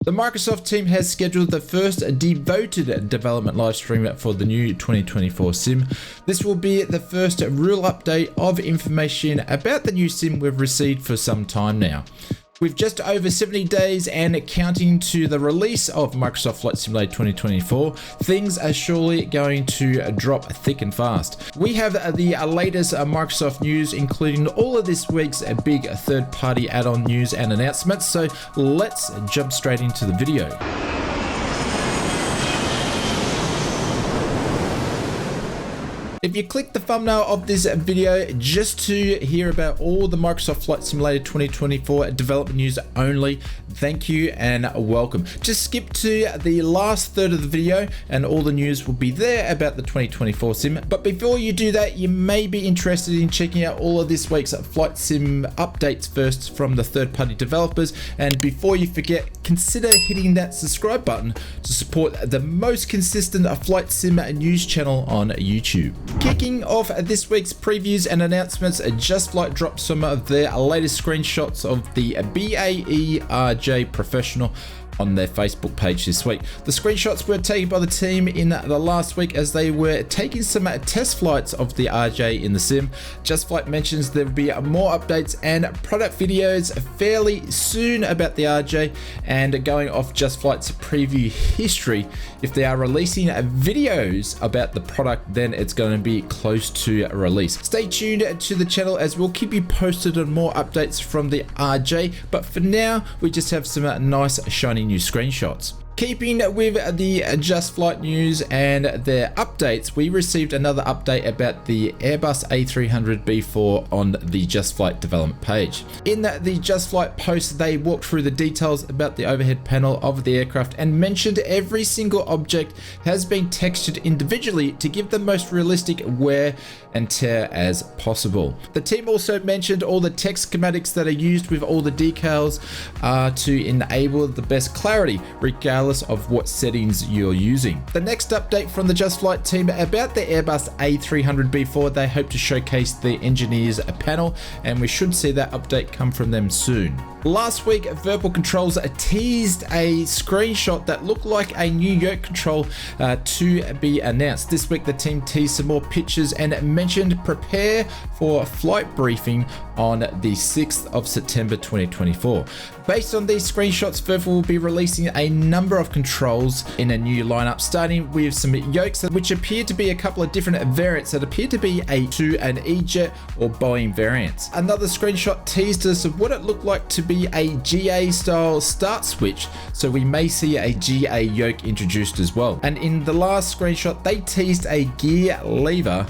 The Microsoft team has scheduled the first devoted development livestream for the new 2024 sim. This will be the first real update of information about the new sim we've received for some time now. With just over 70 days and counting to the release of Microsoft Flight Simulator 2024, things are surely going to drop thick and fast. We have the latest Microsoft news, including all of this week's big third-party add-on news and announcements, so let's jump straight into the video. If you click the thumbnail of this video just to hear about all the Microsoft Flight Simulator 2024 development news only, thank you and welcome. Just skip to the last third of the video and all the news will be there about the 2024 sim. But before you do that, you may be interested in checking out all of this week's flight sim updates first from the third-party developers. And before you forget, consider hitting that subscribe button to support the most consistent flight sim news channel on YouTube. Kicking off this week's previews and announcements, Just Flight dropped some of their latest screenshots of the BAE RJ Professional on their Facebook page this week. The screenshots were taken by the team in the last week as they were taking some test flights of the RJ in the sim. Just Flight mentions there will be more updates and product videos fairly soon about the RJ, and going off Just Flight's preview history, if they are releasing videos about the product, then it's going to be close to release. Stay tuned to the channel as we'll keep you posted on more updates from the RJ, but for now we just have some nice shiny new screenshots. Keeping with the Just Flight news and their updates, we received another update about the Airbus A300B4 on the Just Flight development page. In the Just Flight post, they walked through the details about the overhead panel of the aircraft and mentioned every single object has been textured individually to give the most realistic wear and tear as possible. The team also mentioned all the text schematics that are used with all the decals to enable the best clarity regardless of what settings you're using. The next update from the Just Flight team about the Airbus A300B4, they hope to showcase the engineers panel, and we should see that update come from them soon. Last week, Verbal Controls teased a screenshot that looked like a new yoke control to be announced. This week, the team teased some more pictures and mentioned prepare for flight briefing on the 6th of September 2024. Based on these screenshots, Verbal will be releasing a number of controls in a new lineup, starting with some yokes which appear to be a couple of different variants that appear to be to an E-Jet or Boeing variants. Another screenshot teased us of what it looked like to be a GA style start switch, so we may see a GA yoke introduced as well. And in the last screenshot, they teased a gear lever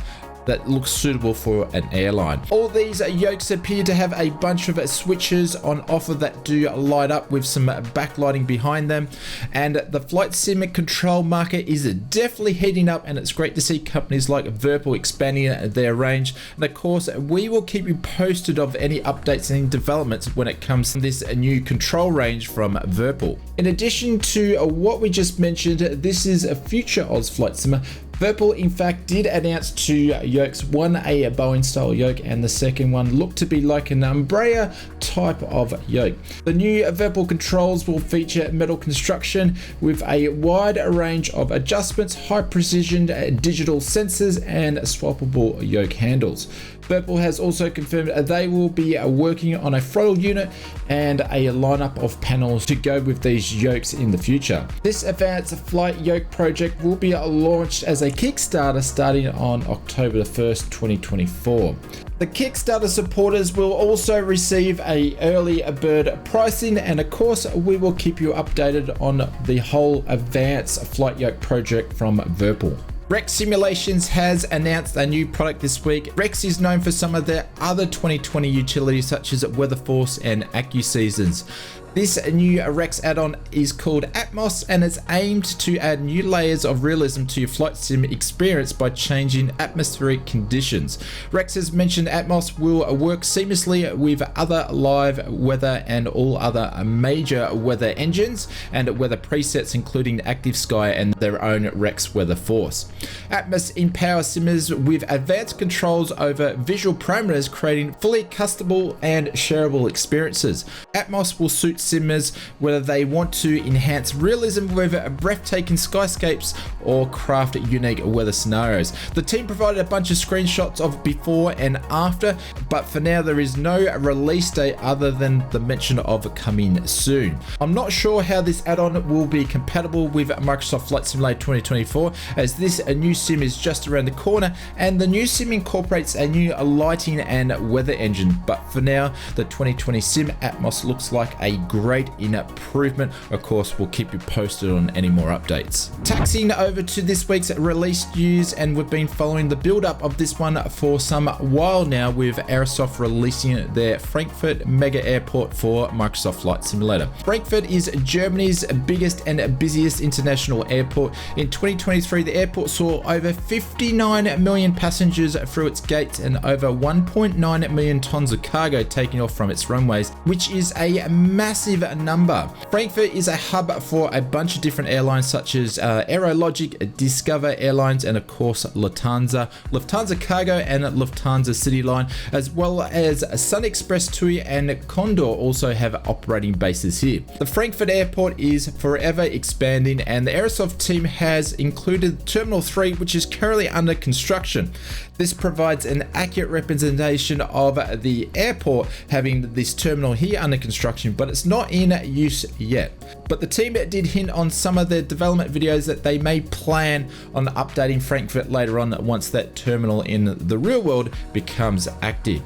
that looks suitable for an airline. All these yokes appear to have a bunch of switches on offer that do light up with some backlighting behind them, and the flight sim control market is definitely heating up, and it's great to see companies like Verbal expanding their range. And of course, we will keep you posted of any updates and developments when it comes to this new control range from Verbal. In addition to what we just mentioned, this is a future Oz Flight Sim. Verbal in fact did announce two yokes, one a Boeing style yoke and the second one looked to be like an Embraer type of yoke. The new Verbal controls will feature metal construction with a wide range of adjustments, high precision digital sensors and swappable yoke handles. Verbal has also confirmed they will be working on a throttle unit and a lineup of panels to go with these yokes in the future. This advanced flight yoke project will be launched as a Kickstarter starting on October 1st, 2024. The Kickstarter supporters will also receive a early bird pricing, and of course we will keep you updated on the whole advanced flight yoke project from Verbal. Rex Simulations has announced a new product this week. Rex is known for some of their other 2020 utilities such as WeatherForce and AccuSeasons. This new Rex add-on is called Atmos and is aimed to add new layers of realism to your flight sim experience by changing atmospheric conditions. Rex has mentioned Atmos will work seamlessly with other live weather and all other major weather engines and weather presets, including Active Sky and their own Rex Weather Force. Atmos empowers simmers with advanced controls over visual parameters, creating fully customable and shareable experiences. Atmos will suit simmers, whether they want to enhance realism with breathtaking skyscapes or craft unique weather scenarios. The team provided a bunch of screenshots of before and after, but for now there is no release date other than the mention of coming soon. I'm not sure how this add-on will be compatible with Microsoft Flight Simulator 2024, as this new sim is just around the corner, and the new sim incorporates a new lighting and weather engine. But for now, the 2020 sim Atmos looks like a great improvement. Of course, we'll keep you posted on any more updates. Taxiing over to this week's release news, and we've been following the build-up of this one for some while now, with Airsoft releasing their Frankfurt mega airport for Microsoft Flight Simulator. Frankfurt is Germany's biggest and busiest international airport. In 2023, the airport saw over 59 million passengers through its gates and over 1.9 million tons of cargo taking off from its runways, which is a massive number. Frankfurt is a hub for a bunch of different airlines such as Aerologic, Discover Airlines, and of course Lufthansa, Lufthansa Cargo and Lufthansa City Line, as well as Sun Express TUI and Condor also have operating bases here. The Frankfurt airport is forever expanding, and the Airsoft team has included Terminal 3, which is currently under construction. This provides an accurate representation of the airport having this terminal here under construction, but it's not in use yet. But the team did hint on some of their development videos that they may plan on updating Frankfurt later on once that terminal in the real world becomes active.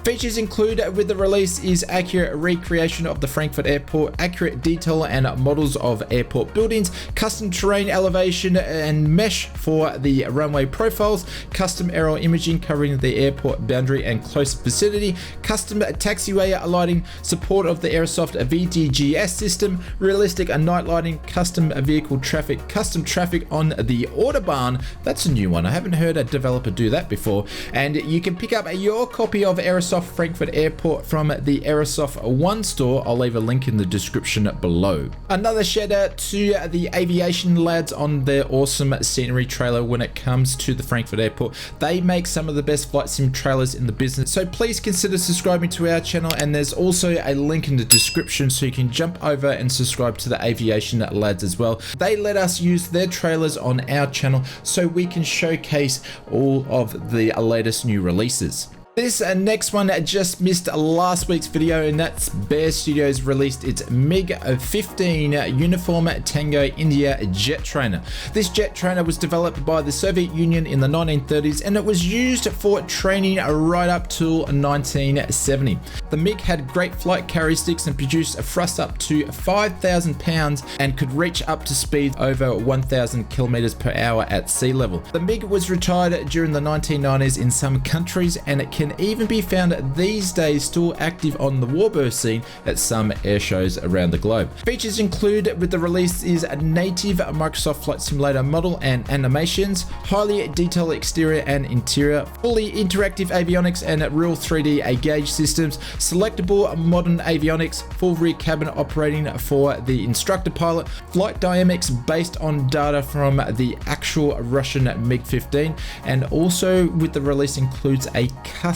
Features included with the release is accurate recreation of the Frankfurt airport, accurate detail and models of airport buildings, custom terrain elevation and mesh for the runway profiles, custom aerial imaging covering the airport boundary and close vicinity, custom taxiway lighting, support of the Airsoft VTGS system, realistic night lighting, custom vehicle traffic, custom traffic on the Autobahn. That's a new one. I haven't heard a developer do that before. And you can pick up your copy of Airsoft Frankfurt Airport from the Airsoft One store. I'll leave a link in the description below. Another shout out to the aviation lads on their awesome scenery trailer when it comes to the Frankfurt Airport. They make some of the best flight sim trailers in the business, so please consider subscribing to our channel, and there's also a link in the description so you can jump over and subscribe to the aviation lads as well. They let us use their trailers on our channel so we can showcase all of the latest new releases. This next one just missed last week's video, and that's Bear Studios released its MiG-15 Uniform Tango India jet trainer. This jet trainer was developed by the Soviet Union in the 1930s, and it was used for training right up till 1970. The MiG had great flight characteristics and produced a thrust up to 5,000 pounds and could reach up to speed over 1,000 kilometers per hour at sea level. The MiG was retired during the 1990s in some countries, and it can even be found these days still active on the warbird scene at some air shows around the globe. Features include with the release is a native Microsoft Flight Simulator model and animations, highly detailed exterior and interior, fully interactive avionics and real 3D gauge systems, selectable modern avionics, full rear cabin operating for the instructor pilot, flight dynamics based on data from the actual Russian MiG-15, and also with the release includes a custom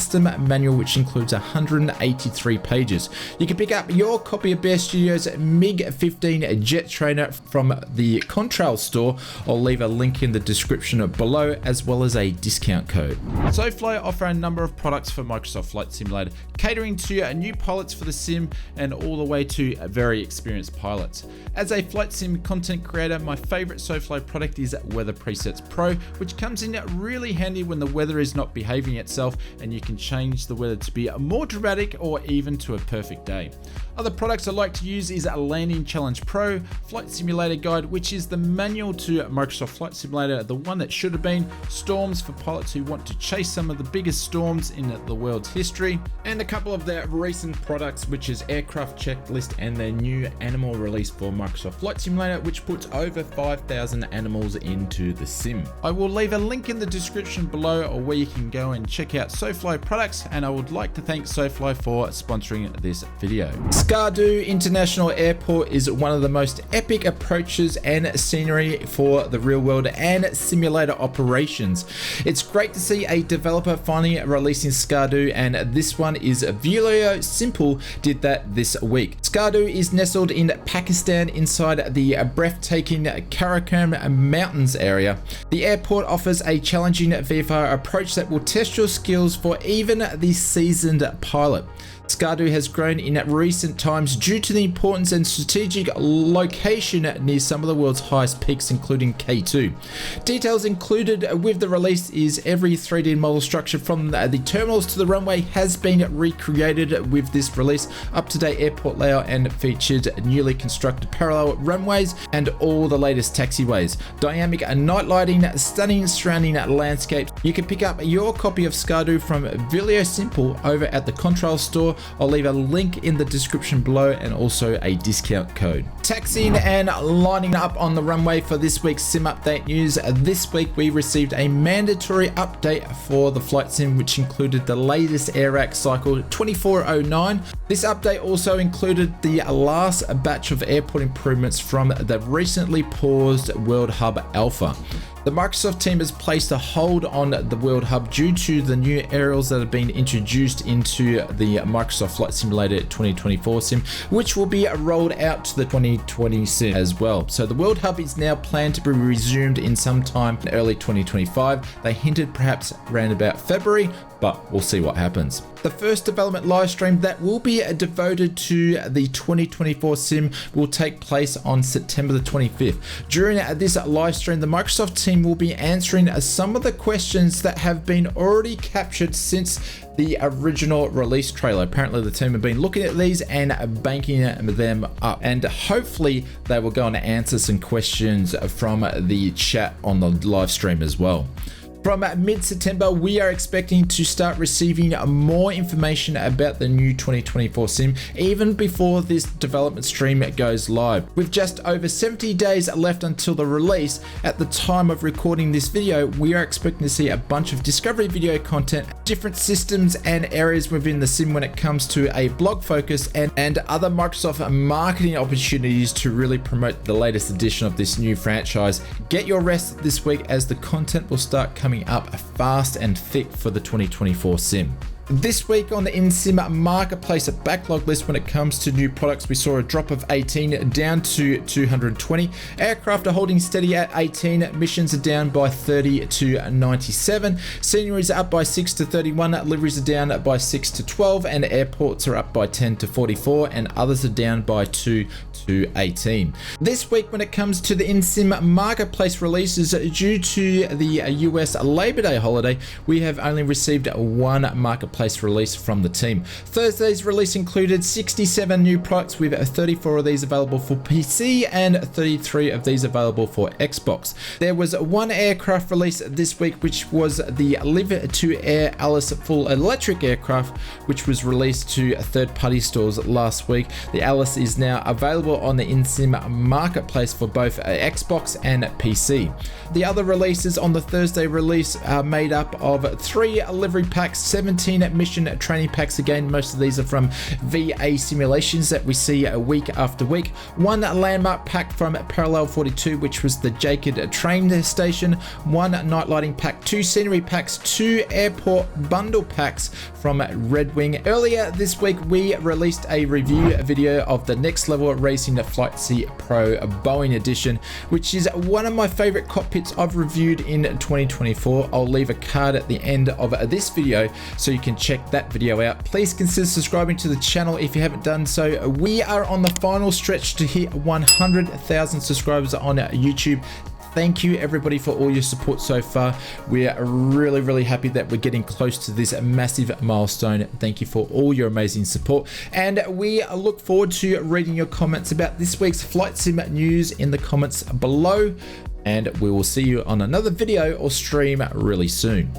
manual which includes 183 pages. You can pick up your copy of Bear Studios MiG-15 jet trainer from the Contrail store. I'll leave a link in the description below, as well as a discount code. Sofly offer a number of products for Microsoft Flight Simulator, catering to new pilots for the sim and all the way to very experienced pilots. As a flight sim content creator, my favorite Sofly product is Weather Presets Pro, which comes in really handy when the weather is not behaving itself and you can change the weather to be more dramatic or even to a perfect day. Other products I like to use is a Landing Challenge Pro, Flight Simulator Guide, which is the manual to Microsoft Flight Simulator, the one that should have been, Storms for pilots who want to chase some of the biggest storms in the world's history, and a couple of their recent products, which is Aircraft Checklist and their new animal release for Microsoft Flight Simulator, which puts over 5,000 animals into the sim. I will leave a link in the description below or where you can go and check out Sofly products, and I would like to thank Sofly for sponsoring this video. Skardu International Airport is one of the most epic approaches and scenery for the real world and simulator operations. It's great to see a developer finally releasing Skardu, and this one is Velio Simple did that this week. Skardu is nestled in Pakistan inside the breathtaking Karakoram Mountains area. The airport offers a challenging VFR approach that will test your skills for even the seasoned pilot. Skardu has grown in recent times due to the importance and strategic location near some of the world's highest peaks, including K2. Details included with the release is every 3D model structure from the terminals to the runway has been recreated with this release, up-to-date airport layout, and featured newly constructed parallel runways and all the latest taxiways. Dynamic night lighting, stunning surrounding landscapes. You can pick up your copy of Skardu from Velio Simple over at the Control Store. I'll leave a link in the description below and also a discount code. Taxiing and lining up on the runway for this week's sim update news. This week we received a mandatory update for the flight sim, which included the latest AirAC cycle 2409. This update also included the last batch of airport improvements from the recently paused World Hub Alpha. The Microsoft team has placed a hold on the World Hub due to the new aerials that have been introduced into the Microsoft Flight Simulator 2024 sim, which will be rolled out to the 2020 sim as well. So the World Hub is now planned to be resumed in some time in early 2025. They hinted perhaps around about February, but we'll see what happens. The first development live stream that will be devoted to the 2024 sim will take place on September the 25th. During this live stream, the Microsoft team will be answering some of the questions that have been already captured since the original release trailer. Apparently the team have been looking at these and banking them up, and hopefully they will go and answer some questions from the chat on the live stream as well. From mid-September, we are expecting to start receiving more information about the new 2024 sim, even before this development stream goes live. With just over 70 days left until the release, at the time of recording this video, we are expecting to see a bunch of discovery video content, different systems and areas within the sim when it comes to a blog focus, and other Microsoft marketing opportunities to really promote the latest edition of this new franchise. Get your rest this week as the content will start coming up fast and thick for the 2024 sim. This week on the in-sim marketplace, a backlog list when it comes to new products, we saw a drop of 18 down to 220. Aircraft are holding steady at 18. Missions are down by 30 to 97. Sceneries are up by 6 to 31. Liveries are down by 6 to 12. And airports are up by 10 to 44. And others are down by 2 to 18. This week when it comes to the in-sim marketplace releases, due to the US Labor Day holiday, we have only received one marketplace release from the team. Thursday's release included 67 new products, with 34 of these available for PC and 33 of these available for Xbox. There was one aircraft release this week, which was the Live to Air Alice full electric aircraft, which was released to third-party stores last week. The Alice is now available on the in-sim marketplace for both Xbox and PC. The other releases on the Thursday release are made up of 3 livery packs, 17 mission training packs. Again, most of these are from VA simulations that we see week after week. 1 landmark pack from Parallel 42, which was the Jacob train station. 1 night lighting pack, 2 scenery packs, 2 airport bundle packs from Red Wing. Earlier this week, we released a review video of the Next Level Racing Flight C Pro Boeing edition, which is one of my favorite cockpits I've reviewed in 2024. I'll leave a card at the end of this video so you can check that video out. Please consider subscribing to the channel if you haven't done so. We are on the final stretch to hit 100,000 subscribers on YouTube. Thank you everybody for all your support so far. We are really happy that we're getting close to this massive milestone. Thank you for all your amazing support, and we look forward to reading your comments about this week's flight sim news in the comments below, and we will see you on another video or stream really soon.